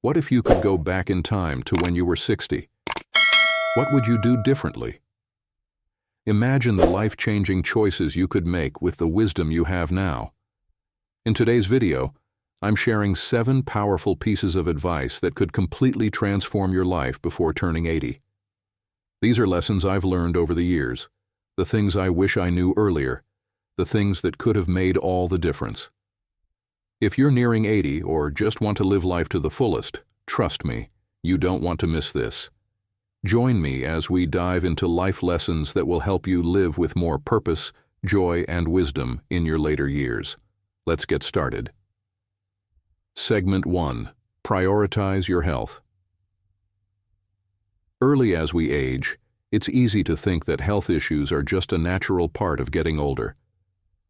What if you could go back in time to when you were 60? What would you do differently? Imagine the life-changing choices you could make with the wisdom you have now. In today's video, I'm sharing 7 powerful pieces of advice that could completely transform your life before turning 80. These are lessons I've learned over the years, the things I wish I knew earlier, the things that could have made all the difference. If you're nearing 80 or just want to live life to the fullest, trust me, you don't want to miss this. Join me as we dive into life lessons that will help you live with more purpose, joy, and wisdom in your later years. Let's get started. Segment 1. Prioritize your health. Early as we age, it's easy to think that health issues are just a natural part of getting older.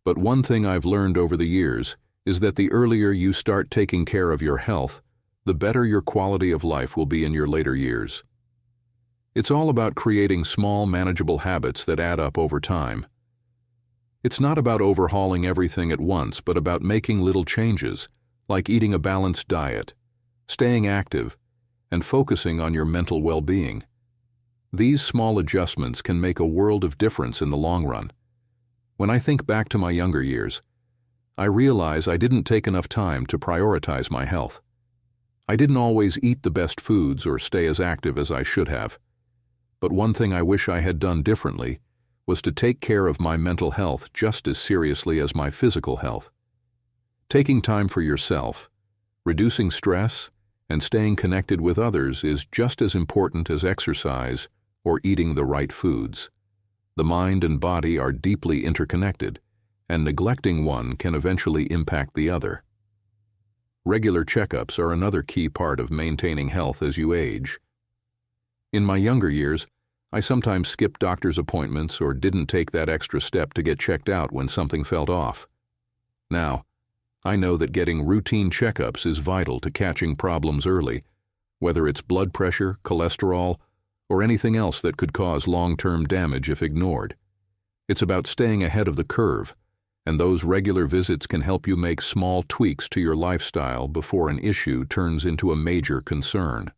But one thing I've learned over the years is that the earlier you start taking care of your health, the better your quality of life will be in your later years. It's all about creating small, manageable habits that add up over time. It's not about overhauling everything at once, but about making little changes, like eating a balanced diet, staying active, and focusing on your mental well-being. These small adjustments can make a world of difference in the long run. When I think back to my younger years, I realize I didn't take enough time to prioritize my health. I didn't always eat the best foods or stay as active as I should have. But one thing I wish I had done differently was to take care of my mental health just as seriously as my physical health. Taking time for yourself, reducing stress, and staying connected with others is just as important as exercise or eating the right foods. The mind and body are deeply interconnected, and neglecting one can eventually impact the other. Regular checkups are another key part of maintaining health as you age. In my younger years, I sometimes skipped doctor's appointments or didn't take that extra step to get checked out when something felt off. Now, I know that getting routine checkups is vital to catching problems early, whether it's blood pressure, cholesterol, or anything else that could cause long-term damage if ignored. It's about staying ahead of the curve, and those regular visits can help you make small tweaks to your lifestyle before an issue turns into a major concern.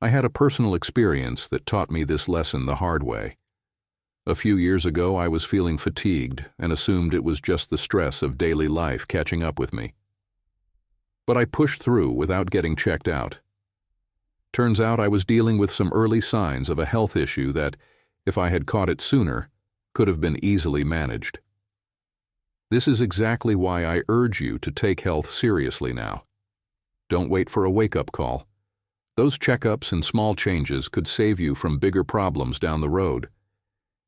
I had a personal experience that taught me this lesson the hard way. A few years ago, I was feeling fatigued and assumed it was just the stress of daily life catching up with me. But I pushed through without getting checked out. Turns out I was dealing with some early signs of a health issue that, if I had caught it sooner, could have been easily managed. This is exactly why I urge you to take health seriously now. Don't wait for a wake-up call. Those checkups and small changes could save you from bigger problems down the road.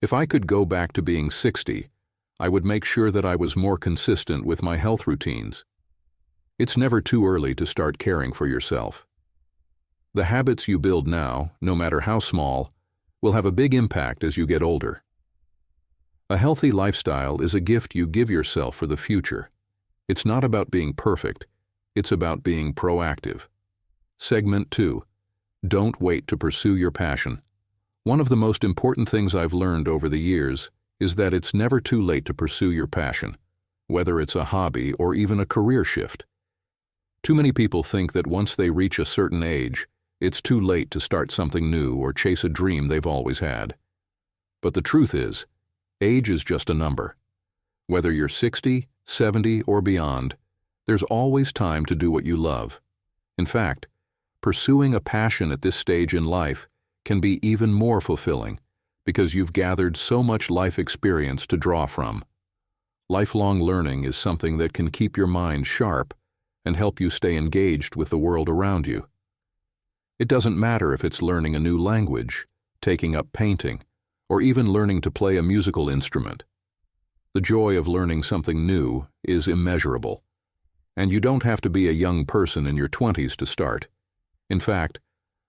If I could go back to being 60, I would make sure that I was more consistent with my health routines. It's never too early to start caring for yourself. The habits you build now, no matter how small, will have a big impact as you get older. A healthy lifestyle is a gift you give yourself for the future. It's not about being perfect, it's about being proactive. Segment 2. Don't wait to pursue your passion. One of the most important things I've learned over the years is that it's never too late to pursue your passion, whether it's a hobby or even a career shift. Too many people think that once they reach a certain age, it's too late to start something new or chase a dream they've always had. But the truth is, age is just a number. Whether you're 60, 70, or beyond, there's always time to do what you love. In fact, pursuing a passion at this stage in life can be even more fulfilling because you've gathered so much life experience to draw from. Lifelong learning is something that can keep your mind sharp and help you stay engaged with the world around you. It doesn't matter if it's learning a new language, taking up painting, or even learning to play a musical instrument. The joy of learning something new is immeasurable, and you don't have to be a young person in your 20s to start. In fact,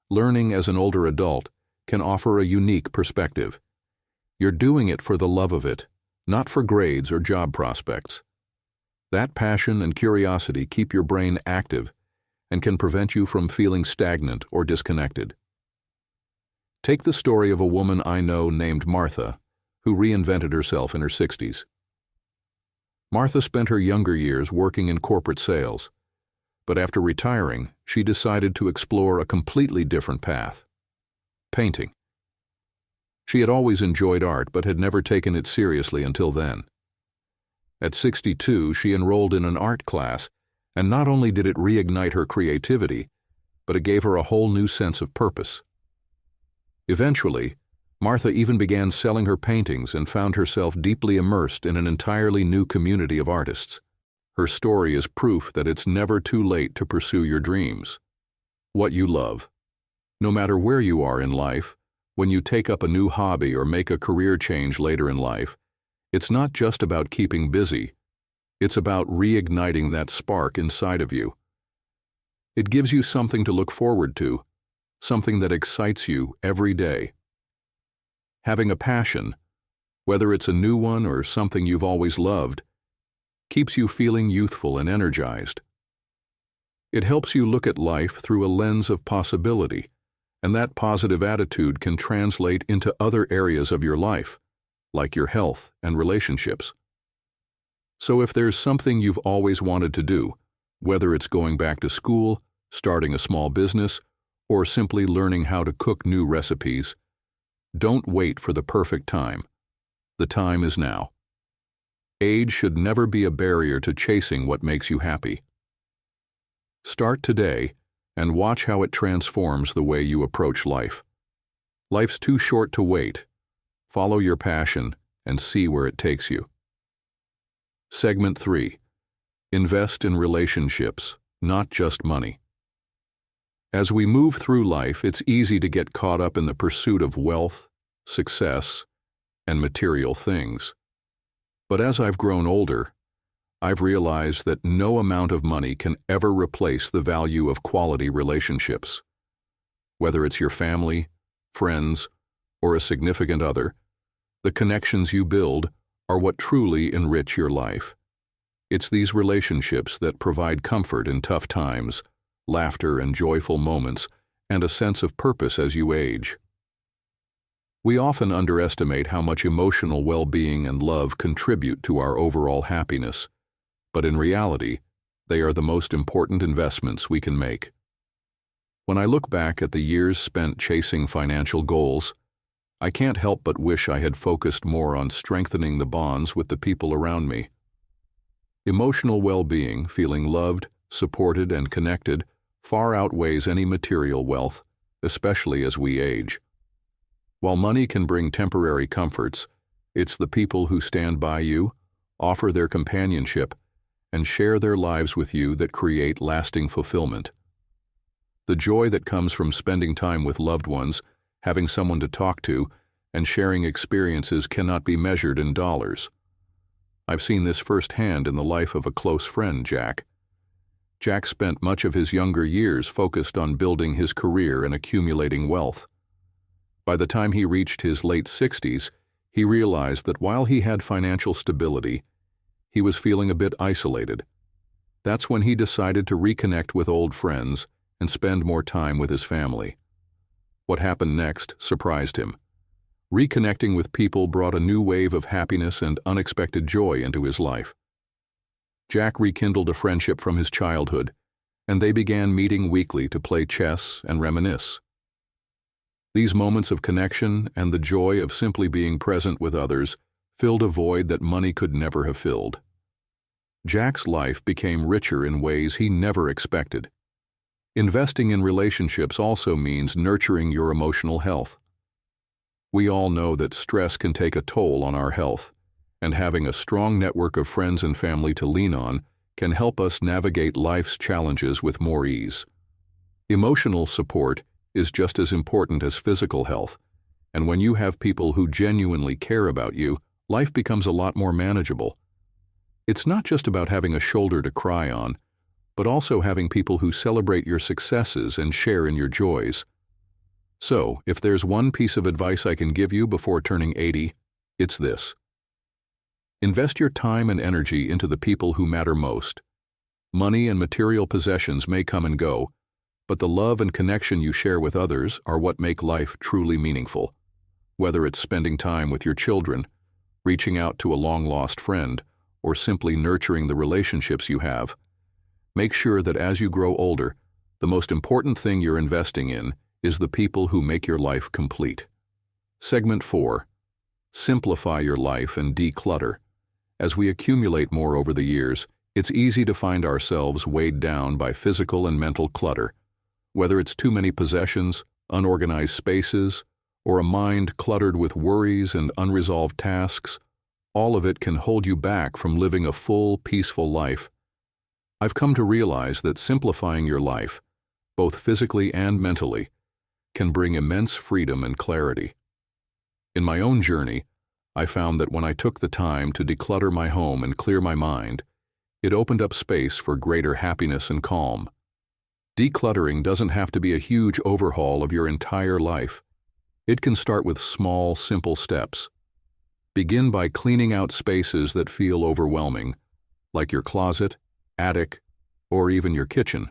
learning as an older adult can offer a unique perspective. You're doing it for the love of it, not for grades or job prospects. That passion and curiosity keep your brain active and can prevent you from feeling stagnant or disconnected. Take the story of a woman I know named Martha, who reinvented herself in her 60s. Martha spent her younger years working in corporate sales, But after retiring, she decided to explore a completely different path: painting. She had always enjoyed art but had never taken it seriously until then. At 62, she enrolled in an art class, and not only did it reignite her creativity, but it gave her a whole new sense of purpose. Eventually, Martha even began selling her paintings and found herself deeply immersed in an entirely new community of artists. Her story is proof that it's never too late to pursue your dreams. What you love. No matter where you are in life, when you take up a new hobby or make a career change later in life, it's not just about keeping busy. It's about reigniting that spark inside of you. It gives you something to look forward to, something that excites you every day. Having a passion, whether it's a new one or something you've always loved, keeps you feeling youthful and energized. It helps you look at life through a lens of possibility, and that positive attitude can translate into other areas of your life, like your health and relationships. So if there's something you've always wanted to do, whether it's going back to school, starting a small business, or simply learning how to cook new recipes, don't wait for the perfect time. The time is now. Age should never be a barrier to chasing what makes you happy. Start today and watch how it transforms the way you approach life. Life's too short to wait. Follow your passion and see where it takes you. Segment 3. Invest in relationships, not just money. As we move through life, it's easy to get caught up in the pursuit of wealth, success, and material things. But as I've grown older, I've realized that no amount of money can ever replace the value of quality relationships. Whether it's your family, friends, or a significant other, the connections you build are what truly enrich your life. It's these relationships that provide comfort in tough times, laughter and joyful moments, and a sense of purpose as you age. We often underestimate how much emotional well-being and love contribute to our overall happiness, but in reality, they are the most important investments we can make. When I look back at the years spent chasing financial goals, I can't help but wish I had focused more on strengthening the bonds with the people around me. Emotional well-being, feeling loved, supported, and connected, far outweighs any material wealth, especially as we age. While money can bring temporary comforts, it's the people who stand by you, offer their companionship, and share their lives with you that create lasting fulfillment. The joy that comes from spending time with loved ones, having someone to talk to, and sharing experiences cannot be measured in dollars. I've seen this firsthand in the life of a close friend, Jack. Jack spent much of his younger years focused on building his career and accumulating wealth. By the time he reached his late 60s, he realized that while he had financial stability, he was feeling a bit isolated. That's when he decided to reconnect with old friends and spend more time with his family. What happened next surprised him. Reconnecting with people brought a new wave of happiness and unexpected joy into his life. Jack rekindled a friendship from his childhood, and they began meeting weekly to play chess and reminisce. These moments of connection and the joy of simply being present with others filled a void that money could never have filled. Jack's life became richer in ways he never expected. Investing in relationships also means nurturing your emotional health. We all know that stress can take a toll on our health, and having a strong network of friends and family to lean on can help us navigate life's challenges with more ease. Emotional support is just as important as physical health, and when you have people who genuinely care about you, life becomes a lot more manageable. It's not just about having a shoulder to cry on, but also having people who celebrate your successes and share in your joys. So, if there's one piece of advice I can give you before turning 80, it's this. Invest your time and energy into the people who matter most. Money and material possessions may come and go, but the love and connection you share with others are what make life truly meaningful. Whether it's spending time with your children, reaching out to a long-lost friend, or simply nurturing the relationships you have, Make sure that as you grow older, the most important thing you're investing in is the people who make your life complete. Segment 4. Simplify your life and declutter. As we accumulate more over the years, it's easy to find ourselves weighed down by physical and mental clutter. Whether it's too many possessions, unorganized spaces, or a mind cluttered with worries and unresolved tasks, all of it can hold you back from living a full, peaceful life. I've come to realize that simplifying your life, both physically and mentally, can bring immense freedom and clarity. In my own journey, I found that when I took the time to declutter my home and clear my mind, it opened up space for greater happiness and calm. Decluttering doesn't have to be a huge overhaul of your entire life. It can start with small, simple steps. Begin by cleaning out spaces that feel overwhelming, like your closet, attic, or even your kitchen.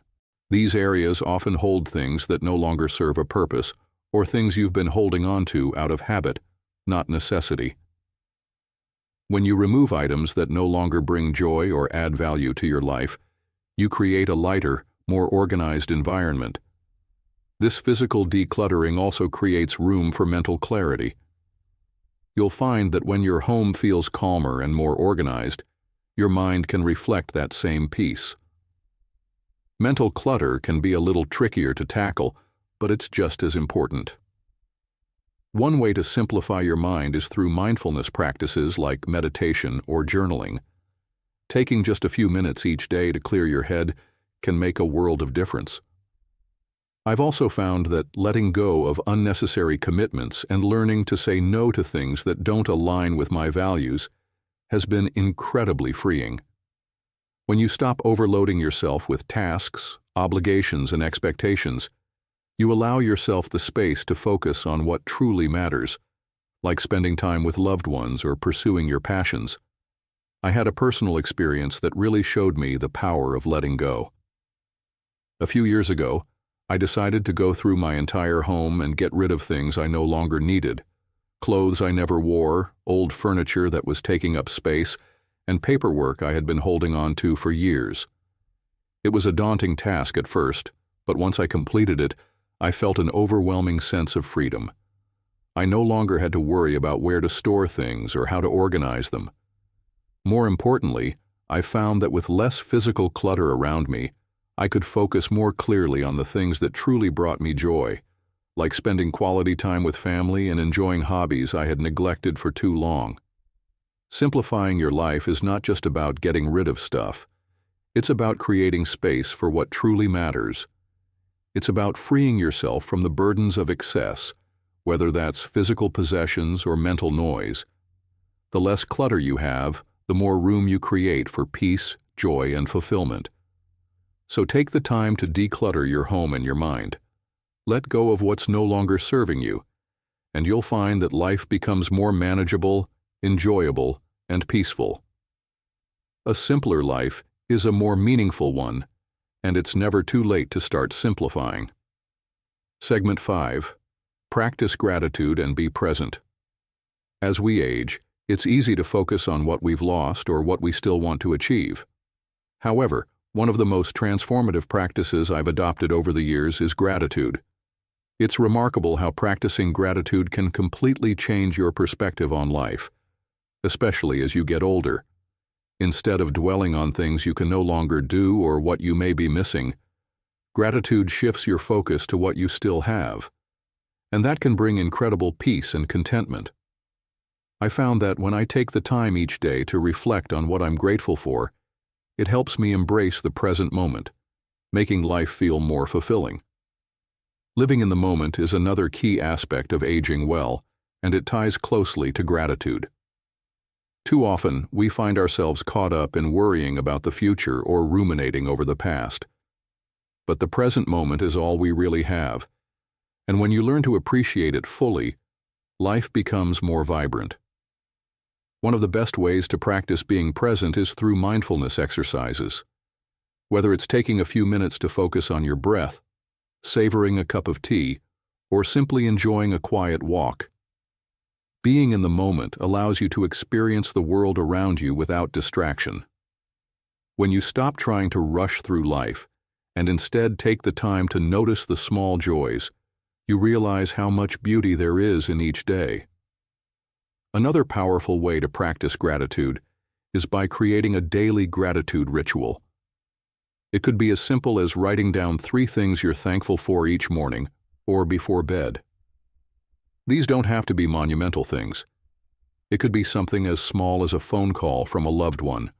These areas often hold things that no longer serve a purpose, or things you've been holding on to out of habit, not necessity. When you remove items that no longer bring joy or add value to your life, you create a lighter, more organized environment. This physical decluttering also creates room for mental clarity. You'll find that when your home feels calmer and more organized, your mind can reflect that same peace. Mental clutter can be a little trickier to tackle, but it's just as important. One way to simplify your mind is through mindfulness practices like meditation or journaling. Taking just a few minutes each day to clear your head can make a world of difference. I've also found that letting go of unnecessary commitments and learning to say no to things that don't align with my values has been incredibly freeing. When you stop overloading yourself with tasks, obligations, and expectations, you allow yourself the space to focus on what truly matters, like spending time with loved ones or pursuing your passions. I had a personal experience that really showed me the power of letting go. A few years ago, I decided to go through my entire home and get rid of things I no longer needed. Clothes I never wore, old furniture that was taking up space, and paperwork I had been holding on to for years. It was a daunting task at first, but once I completed it, I felt an overwhelming sense of freedom. I no longer had to worry about where to store things or how to organize them. More importantly, I found that with less physical clutter around me, I could focus more clearly on the things that truly brought me joy, like spending quality time with family and enjoying hobbies I had neglected for too long. Simplifying your life is not just about getting rid of stuff. It's about creating space for what truly matters. It's about freeing yourself from the burdens of excess, whether that's physical possessions or mental noise. The less clutter you have, the more room you create for peace, joy, and fulfillment. So take the time to declutter your home and your mind. Let go of what's no longer serving you, and you'll find that life becomes more manageable, enjoyable, and peaceful. A simpler life is a more meaningful one, and it's never too late to start simplifying. Segment 5. Practice gratitude and be present. As we age, it's easy to focus on what we've lost or what we still want to achieve. However, one of the most transformative practices I've adopted over the years is gratitude. It's remarkable how practicing gratitude can completely change your perspective on life, especially as you get older. Instead of dwelling on things you can no longer do or what you may be missing, gratitude shifts your focus to what you still have, and that can bring incredible peace and contentment. I found that when I take the time each day to reflect on what I'm grateful for, it helps me embrace the present moment, making life feel more fulfilling. Living in the moment is another key aspect of aging well, and it ties closely to gratitude. Too often, we find ourselves caught up in worrying about the future or ruminating over the past. But the present moment is all we really have, and when you learn to appreciate it fully, life becomes more vibrant. One of the best ways to practice being present is through mindfulness exercises. Whether it's taking a few minutes to focus on your breath, savoring a cup of tea, or simply enjoying a quiet walk, being in the moment allows you to experience the world around you without distraction. When you stop trying to rush through life and instead take the time to notice the small joys, you realize how much beauty there is in each day. Another powerful way to practice gratitude is by creating a daily gratitude ritual. It could be as simple as writing down 3 things you're thankful for each morning or before bed. These don't have to be monumental things. It could be something as small as a phone call from a loved one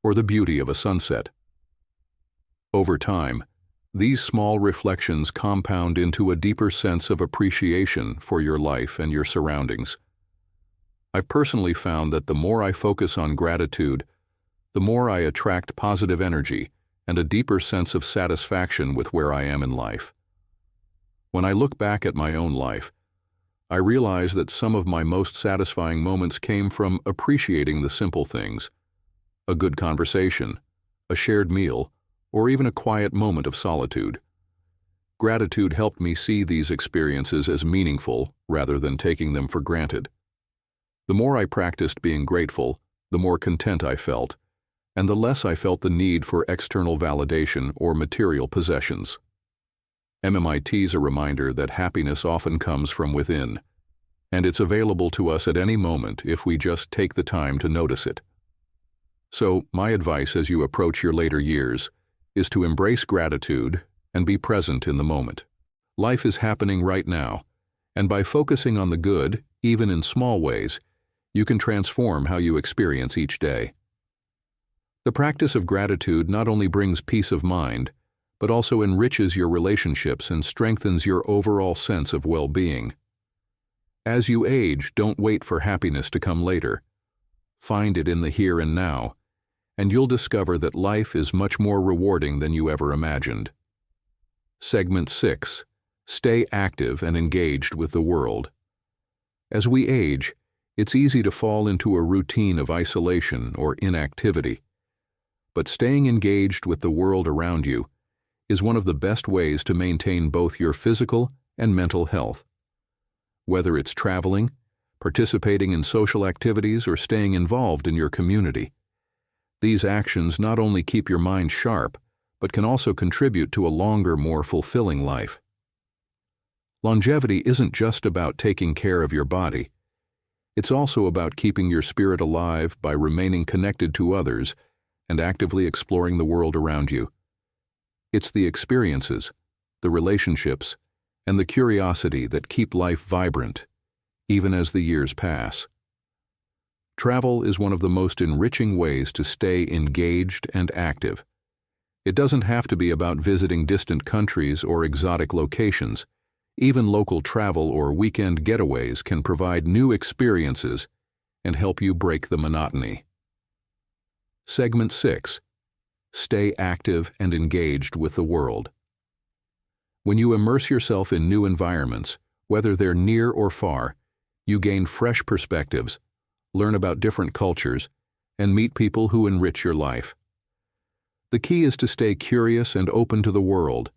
or the beauty of a sunset. Over time, these small reflections compound into a deeper sense of appreciation for your life and your surroundings. I've personally found that the more I focus on gratitude, the more I attract positive energy and a deeper sense of satisfaction with where I am in life. When I look back at my own life, I realize that some of my most satisfying moments came from appreciating the simple things: a good conversation, a shared meal, or even a quiet moment of solitude. Gratitude helped me see these experiences as meaningful rather than taking them for granted. The more I practiced being grateful, the more content I felt, and the less I felt the need for external validation or material possessions. MMIT's a reminder that happiness often comes from within, and it's available to us at any moment if we just take the time to notice it. So, my advice as you approach your later years is to embrace gratitude and be present in the moment. Life is happening right now, and by focusing on the good, even in small ways, you can transform how you experience each day. The practice of gratitude not only brings peace of mind, but also enriches your relationships and strengthens your overall sense of well-being. As you age, don't wait for happiness to come later. Find it in the here and now, and you'll discover that life is much more rewarding than you ever imagined. Segment 6. Stay active and engaged with the world. As we age, it's easy to fall into a routine of isolation or inactivity. But staying engaged with the world around you is one of the best ways to maintain both your physical and mental health. Whether it's traveling, participating in social activities, or staying involved in your community, these actions not only keep your mind sharp, but can also contribute to a longer, more fulfilling life. Longevity isn't just about taking care of your body. It's also about keeping your spirit alive by remaining connected to others and actively exploring the world around you. It's the experiences, the relationships, and the curiosity that keep life vibrant, even as the years pass. Travel is one of the most enriching ways to stay engaged and active. It doesn't have to be about visiting distant countries or exotic locations. Even local travel or weekend getaways can provide new experiences and help you break the monotony. Segment 6. Stay active and engaged with the world. When you immerse yourself in new environments, whether they're near or far, you gain fresh perspectives, learn about different cultures, and meet people who enrich your life. The key is to stay curious and open to the world.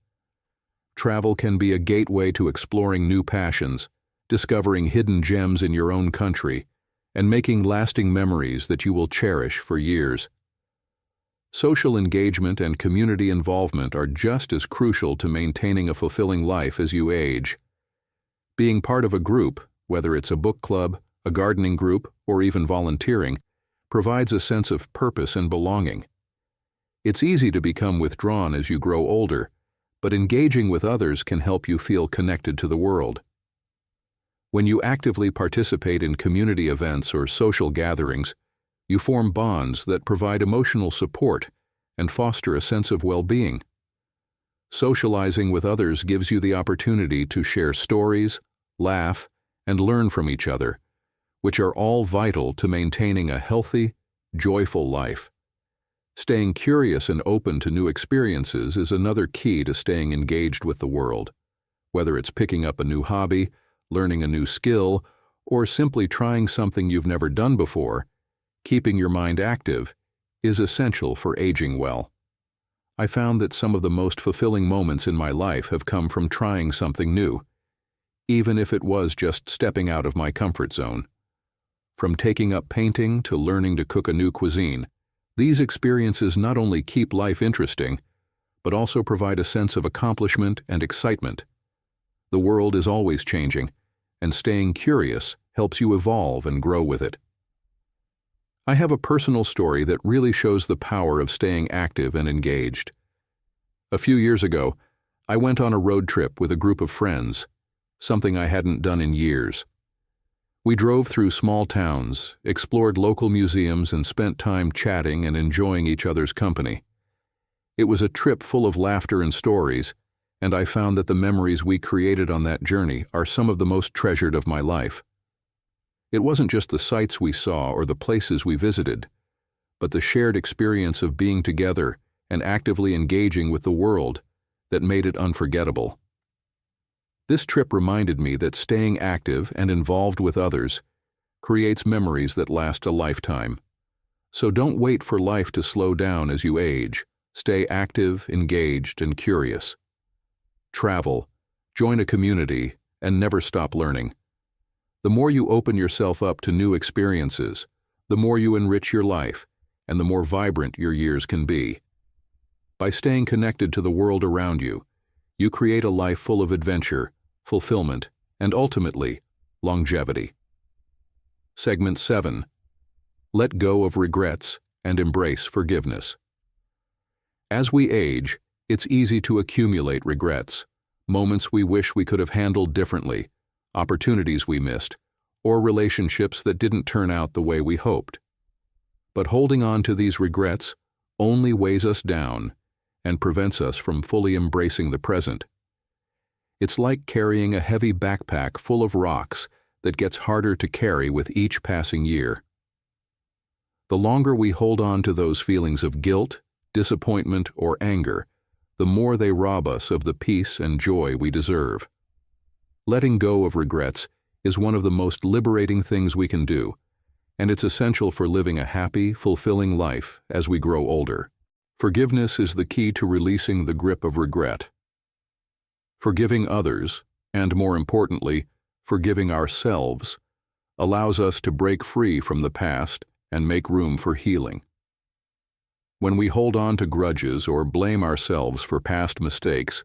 Travel can be a gateway to exploring new passions, discovering hidden gems in your own country, and making lasting memories that you will cherish for years. Social engagement and community involvement are just as crucial to maintaining a fulfilling life as you age. Being part of a group, whether it's a book club, a gardening group, or even volunteering, provides a sense of purpose and belonging. It's easy to become withdrawn as you grow older, but engaging with others can help you feel connected to the world. When you actively participate in community events or social gatherings, you form bonds that provide emotional support and foster a sense of well-being. Socializing with others gives you the opportunity to share stories, laugh, and learn from each other, which are all vital to maintaining a healthy, joyful life. Staying curious and open to new experiences is another key to staying engaged with the world. Whether it's picking up a new hobby, learning a new skill, or simply trying something you've never done before, keeping your mind active is essential for aging well. I found that some of the most fulfilling moments in my life have come from trying something new, even if it was just stepping out of my comfort zone. From taking up painting to learning to cook a new cuisine, These experiences not only keep life interesting, but also provide a sense of accomplishment and excitement. The world is always changing, and staying curious helps you evolve and grow with it. I have a personal story that really shows the power of staying active and engaged. A few years ago, I went on a road trip with a group of friends, something I hadn't done in years. We drove through small towns, explored local museums, and spent time chatting and enjoying each other's company. It was a trip full of laughter and stories, and I found that the memories we created on that journey are some of the most treasured of my life. It wasn't just the sights we saw or the places we visited, but the shared experience of being together and actively engaging with the world that made it unforgettable. This trip reminded me that staying active and involved with others creates memories that last a lifetime. So don't wait for life to slow down as you age. Stay active, engaged, and curious. Travel, join a community, and never stop learning. The more you open yourself up to new experiences, the more you enrich your life, and the more vibrant your years can be. By staying connected to the world around you, you create a life full of adventure, fulfillment, and ultimately, longevity. Segment 7. Let go of regrets and embrace forgiveness. As we age, it's easy to accumulate regrets, moments we wish we could have handled differently, opportunities we missed, or relationships that didn't turn out the way we hoped. But holding on to these regrets only weighs us down and prevents us from fully embracing the present. It's like carrying a heavy backpack full of rocks that gets harder to carry with each passing year. The longer we hold on to those feelings of guilt, disappointment, or anger, the more they rob us of the peace and joy we deserve. Letting go of regrets is one of the most liberating things we can do, and it's essential for living a happy, fulfilling life as we grow older. Forgiveness is the key to releasing the grip of regret. Forgiving others, and more importantly, forgiving ourselves, allows us to break free from the past and make room for healing. When we hold on to grudges or blame ourselves for past mistakes,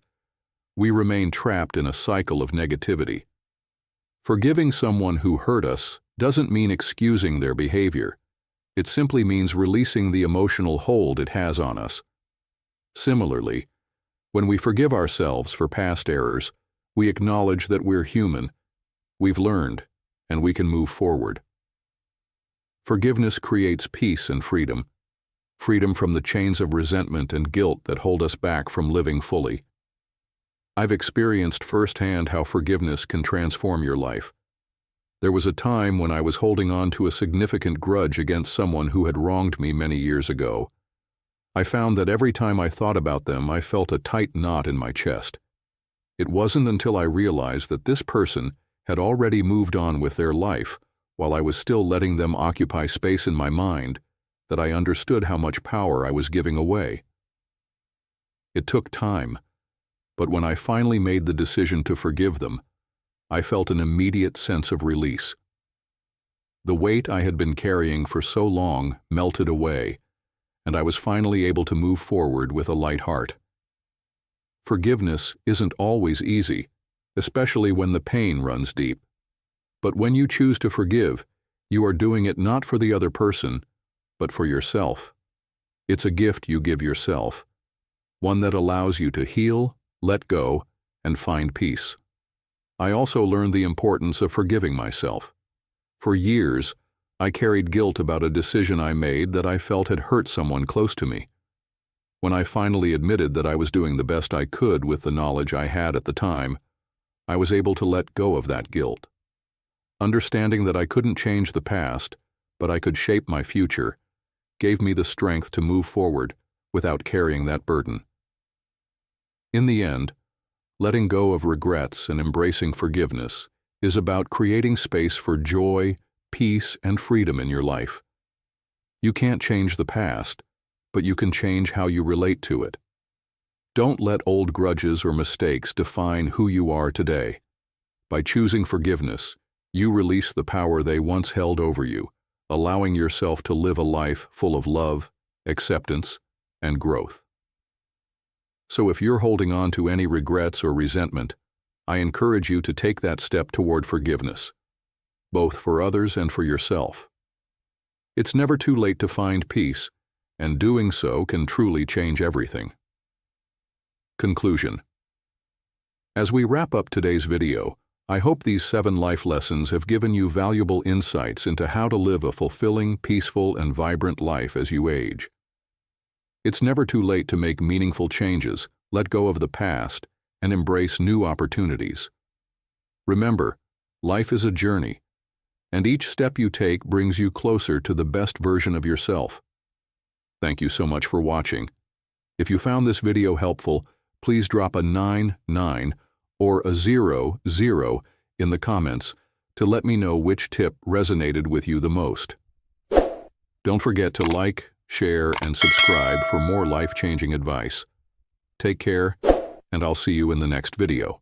we remain trapped in a cycle of negativity. Forgiving someone who hurt us doesn't mean excusing their behavior. It simply means releasing the emotional hold it has on us. Similarly, when we forgive ourselves for past errors, we acknowledge that we're human, we've learned, and we can move forward. Forgiveness creates peace and freedom from the chains of resentment and guilt that hold us back from living fully. I've experienced firsthand how forgiveness can transform your life. There was a time when I was holding on to a significant grudge against someone who had wronged me many years ago. I found that every time I thought about them, I felt a tight knot in my chest. It wasn't until I realized that this person had already moved on with their life, while I was still letting them occupy space in my mind, that I understood how much power I was giving away. It took time, but when I finally made the decision to forgive them, I felt an immediate sense of release. The weight I had been carrying for so long melted away, and I was finally able to move forward with a light heart. Forgiveness isn't always easy, especially when the pain runs deep. But when you choose to forgive, you are doing it not for the other person, but for yourself. It's a gift you give yourself, one that allows you to heal, let go, and find peace. I also learned the importance of forgiving myself. For years, I carried guilt about a decision I made that I felt had hurt someone close to me. When I finally admitted that I was doing the best I could with the knowledge I had at the time, I was able to let go of that guilt. Understanding that I couldn't change the past, but I could shape my future, gave me the strength to move forward without carrying that burden. In the end, letting go of regrets and embracing forgiveness is about creating space for joy, peace, and freedom in your life. You can't change the past, but you can change how you relate to it. Don't let old grudges or mistakes define who you are today. By choosing forgiveness, you release the power they once held over you, allowing yourself to live a life full of love, acceptance, and growth. So if you're holding on to any regrets or resentment, I encourage you to take that step toward forgiveness, both for others and for yourself. It's never too late to find peace, and doing so can truly change everything. Conclusion. As we wrap up today's video, I hope these 7 life lessons have given you valuable insights into how to live a fulfilling, peaceful, and vibrant life as you age. It's never too late to make meaningful changes, let go of the past, and embrace new opportunities. Remember, life is a journey, and each step you take brings you closer to the best version of yourself. Thank you so much for watching. If you found this video helpful, please drop a 9 or a 0 in the comments to let me know which tip resonated with you the most. Don't forget to like, share, and subscribe for more life-changing advice. Take care, and I'll see you in the next video.